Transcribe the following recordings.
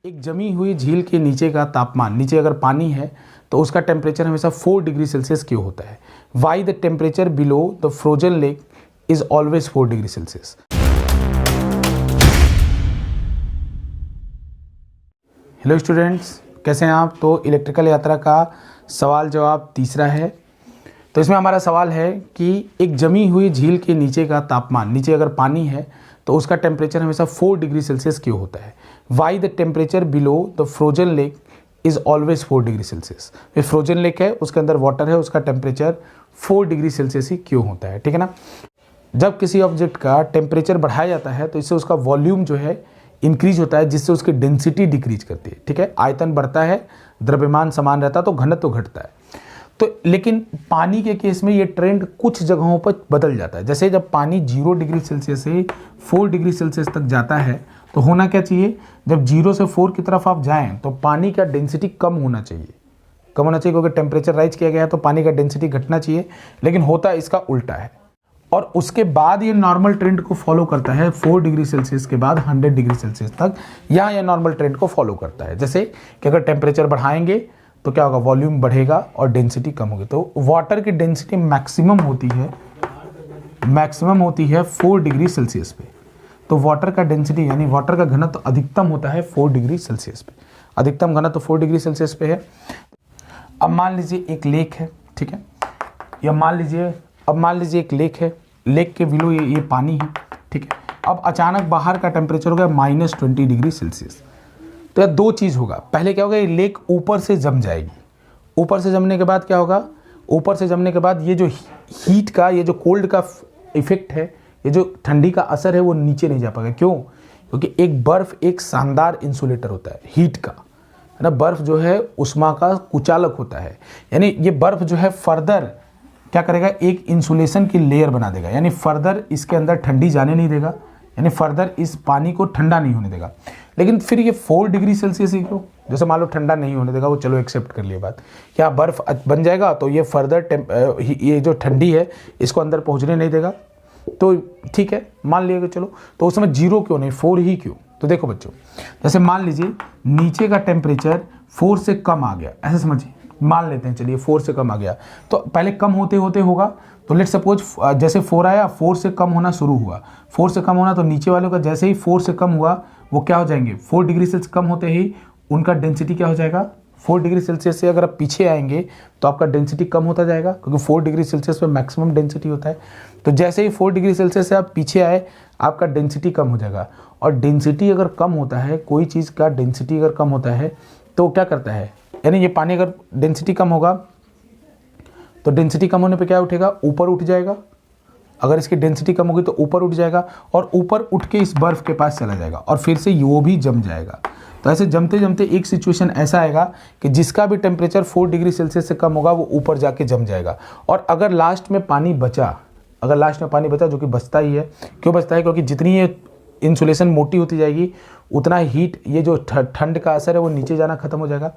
एक जमी हुई झील के नीचे का तापमान, नीचे अगर पानी है तो उसका टेम्परेचर हमेशा 4 डिग्री सेल्सियस क्यों होता है? Why the temperature below the frozen lake is always 4 degree Celsius? Hello students, कैसे हैं आप? तो इलेक्ट्रिकल यात्रा का सवाल जवाब तीसरा है। तो इसमें हमारा सवाल है कि एक जमी हुई झील के नीचे का तापमान, नीचे अगर पानी है तो उसका टेम्परेचर हमेशा 4 डिग्री सेल्सियस क्यों होता है? Why the temperature below the frozen lake is always 4 degree Celsius? ये फ्रोजन लेक है, उसके अंदर वाटर है, उसका टेम्परेचर 4 डिग्री सेल्सियस ही क्यों होता है? ठीक है ना। जब किसी ऑब्जेक्ट का टेम्परेचर बढ़ाया जाता है तो इससे उसका वॉल्यूम जो है इंक्रीज होता है, जिससे उसकी डेंसिटी डिक्रीज करती है। ठीक है, आयतन बढ़ता है, द्रव्यमान समान रहता है तो घनत्व घटता है। तो लेकिन पानी के केस में ये ट्रेंड कुछ जगहों पर बदल जाता है। जैसे जब पानी 0 डिग्री सेल्सियस से 4 डिग्री सेल्सियस तक जाता है तो होना क्या चाहिए? जब 0 से 4 की तरफ आप जाएं तो पानी का डेंसिटी कम होना चाहिए, क्योंकि टेम्परेचर राइज किया गया है तो पानी का डेंसिटी घटना चाहिए, लेकिन होता इसका उल्टा है। और उसके बाद ये नॉर्मल ट्रेंड को फॉलो करता है 4 डिग्री सेल्सियस के बाद 100 डिग्री सेल्सियस तक, यहाँ ये नॉर्मल ट्रेंड को फॉलो करता है। जैसे कि अगर टेम्परेचर बढ़ाएंगे तो क्या होगा? वॉल्यूम बढ़ेगा और डेंसिटी कम होगी। तो वाटर की डेंसिटी मैक्सिमम होती है 4 डिग्री सेल्सियस पे। तो वाटर का डेंसिटी यानी वाटर का घनत्व अधिकतम होता है 4 डिग्री सेल्सियस पे। अधिकतम घनत्व 4 डिग्री सेल्सियस पे है। अब मान लीजिए एक लेक है, ठीक है, या मान लीजिए एक लेक है, लेक के बिलो ये पानी है, ठीक है। अब अचानक बाहर का टेम्परेचर हो गया -20 डिग्री सेल्सियस। तो यह दो चीज़ होगा। पहले क्या होगा? ये लेक ऊपर से जम जाएगी। ऊपर से जमने के बाद क्या होगा? ऊपर से जमने के बाद ये जो हीट का, ये जो कोल्ड का इफेक्ट है, ये जो ठंडी का असर है, वो नीचे नहीं जा पाएगा। क्यों? क्योंकि एक बर्फ़ एक शानदार इंसुलेटर होता है हीट का, है ना। बर्फ़ जो है उष्मा का कुचालक होता है, यानी ये बर्फ़ जो है फर्दर क्या करेगा? एक इंसुलेशन की लेयर बना देगा, यानी फर्दर इसके अंदर ठंडी जाने नहीं देगा, यानी फर्दर इस पानी को ठंडा नहीं होने देगा। लेकिन फिर ये 4 डिग्री सेल्सियस ही क्यों? जैसे मान लो ठंडा नहीं होने देगा, वो चलो एक्सेप्ट कर लिए बात, क्या बर्फ़ बन जाएगा तो ये फर्दर ये जो ठंडी है इसको अंदर पहुंचने नहीं देगा। तो ठीक है, मान लिया कि चलो, तो उस समय 0 क्यों नहीं, 4 ही क्यों? तो देखो बच्चों, जैसे मान लीजिए नीचे का टेम्परेचर 4 से कम आ गया, ऐसे समझिए, मान लेते हैं, चलिए 4 से कम आ गया। तो पहले कम होते होते होगा, तो लेट सपोज जैसे 4 आया, 4 से कम होना शुरू हुआ। 4 से कम होना, तो नीचे वालों का जैसे ही 4 से कम हुआ वो क्या हो जाएंगे? 4 डिग्री सेल्सियस कम होते ही उनका डेंसिटी क्या हो जाएगा? 4 डिग्री सेल्सियस से अगर आप पीछे आएंगे तो आपका डेंसिटी कम होता जाएगा, क्योंकि 4 डिग्री सेल्सियस पे मैक्सिमम डेंसिटी होता है। तो जैसे ही 4 डिग्री सेल्सियस से आप पीछे आए, आपका डेंसिटी कम हो जाएगा। और डेंसिटी अगर कम होता है, कोई चीज़ का डेंसिटी अगर कम होता है तो क्या करता है? यानी ये पानी अगर डेंसिटी कम होगा तो डेंसिटी कम होने पे क्या उठेगा? ऊपर उठ जाएगा। अगर इसकी डेंसिटी कम होगी तो ऊपर उठ जाएगा, और ऊपर उठ के इस बर्फ़ के पास चला जाएगा और फिर से वो भी जम जाएगा। तो ऐसे जमते जमते एक सिचुएशन ऐसा आएगा कि जिसका भी टेम्परेचर 4 डिग्री सेल्सियस से कम होगा वो ऊपर जाके जम जाएगा। और अगर लास्ट में पानी बचा, जो कि बचता ही है, क्यों बचता है? क्योंकि जितनी ये इंसुलेशन मोटी होती जाएगी उतना हीट, ये जो ठंड का असर है वो नीचे जाना खत्म हो जाएगा।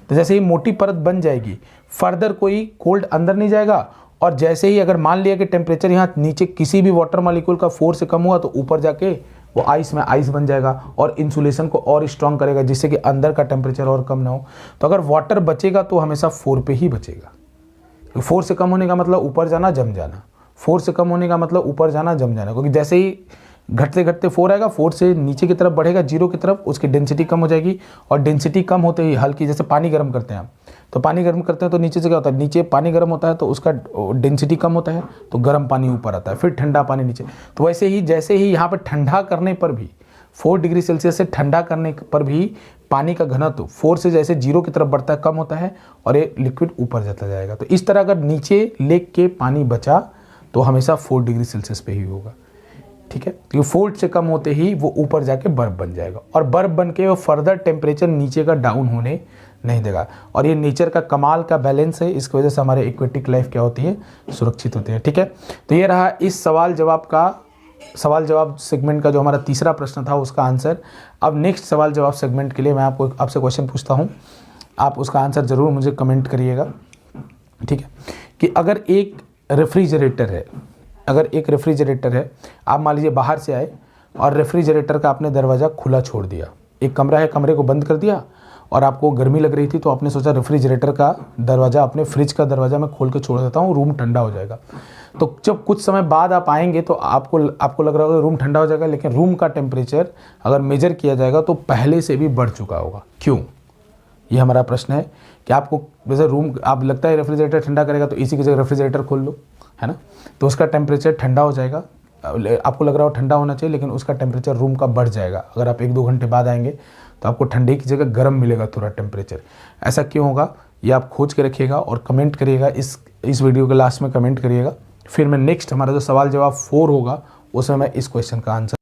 तो जैसे ही मोटी परत बन जाएगी, फर्दर कोई कोल्ड अंदर नहीं जाएगा। और जैसे ही अगर मान लिया कि टेम्परेचर यहाँ नीचे किसी भी वाटर मॉलिक्यूल का 4 से कम हुआ, तो ऊपर जाके वो आइस बन जाएगा और इंसुलेशन को और स्ट्रॉन्ग करेगा, जिससे कि अंदर का टेम्परेचर और कम ना हो। तो अगर वाटर बचेगा तो हमेशा 4 पे ही बचेगा। 4 से कम होने का मतलब ऊपर जाना, जम जाना। 4 से कम होने का मतलब ऊपर जाना, जम जाना। क्योंकि जैसे ही घटते घटते 4 आएगा, 4 से नीचे की तरफ बढ़ेगा, 0 की तरफ, उसकी डेंसिटी कम हो जाएगी। और डेंसिटी कम होते ही हल्की, जैसे पानी गर्म करते हैं हम, तो पानी गर्म करते हैं तो नीचे से क्या होता है? नीचे पानी गर्म होता है तो उसका डेंसिटी कम होता है, तो गर्म पानी ऊपर आता है, फिर ठंडा पानी नीचे। तो वैसे ही जैसे ही यहाँ पर ठंडा करने पर भी, 4 डिग्री सेल्सियस से ठंडा करने पर भी पानी का घनत्व 4 से जैसे 0 की तरफ बढ़ता है, कम होता है, और ये लिक्विड ऊपर जाता जाएगा। तो इस तरह अगर नीचे लेक के पानी बचा तो हमेशा 4 डिग्री सेल्सियस पे ही होगा। ठीक है, क्योंकि 4 से कम होते ही वो ऊपर जाके बर्फ़ बन जाएगा, और बर्फ़ बन के वो फर्दर टेम्परेचर नीचे का डाउन होने नहीं देगा। और ये नेचर का कमाल का बैलेंस है, इसकी वजह से हमारे एक्वेटिक लाइफ क्या होती है? सुरक्षित होती है। ठीक है, तो ये रहा इस सवाल जवाब सेगमेंट का जो हमारा तीसरा प्रश्न था, उसका आंसर। अब नेक्स्ट सवाल जवाब सेगमेंट के लिए मैं आपसे क्वेश्चन पूछता हूँ, आप उसका आंसर ज़रूर मुझे कमेंट करिएगा। ठीक है, कि अगर एक रेफ्रिजरेटर है, आप मान लीजिए बाहर से आए और रेफ्रिजरेटर का आपने दरवाज़ा खुला छोड़ दिया, एक कमरा है, कमरे को बंद कर दिया और आपको गर्मी लग रही थी तो आपने सोचा रेफ्रिजरेटर का दरवाज़ा, अपने फ्रिज का दरवाज़ा मैं खोल के छोड़ देता हूँ, रूम ठंडा हो जाएगा। तो जब कुछ समय बाद आप आएंगे तो आपको लग रहा होगा रूम ठंडा हो जाएगा, लेकिन रूम का टेम्परेचर अगर मेजर किया जाएगा तो पहले से भी बढ़ चुका होगा। क्यों? ये हमारा प्रश्न है कि आपको वैसे रूम, आप लगता है रेफ्रिजरेटर ठंडा करेगा तो इसी की जगह रेफ्रिजरेटर खोल लो, है ना, तो उसका टेम्परेचर ठंडा हो जाएगा। आपको लग रहा हो ठंडा होना चाहिए, लेकिन उसका टेम्परेचर रूम का बढ़ जाएगा। अगर आप 1-2 घंटे बाद आएंगे तो आपको ठंडे की जगह गर्म मिलेगा थोड़ा टेम्परेचर। ऐसा क्यों होगा ये आप खोज के रखिएगा और कमेंट करिएगा, इस वीडियो के लास्ट में कमेंट करिएगा। फिर मैं नेक्स्ट हमारा जो सवाल जवाब 4 होगा उसमें मैं इस क्वेश्चन का आंसर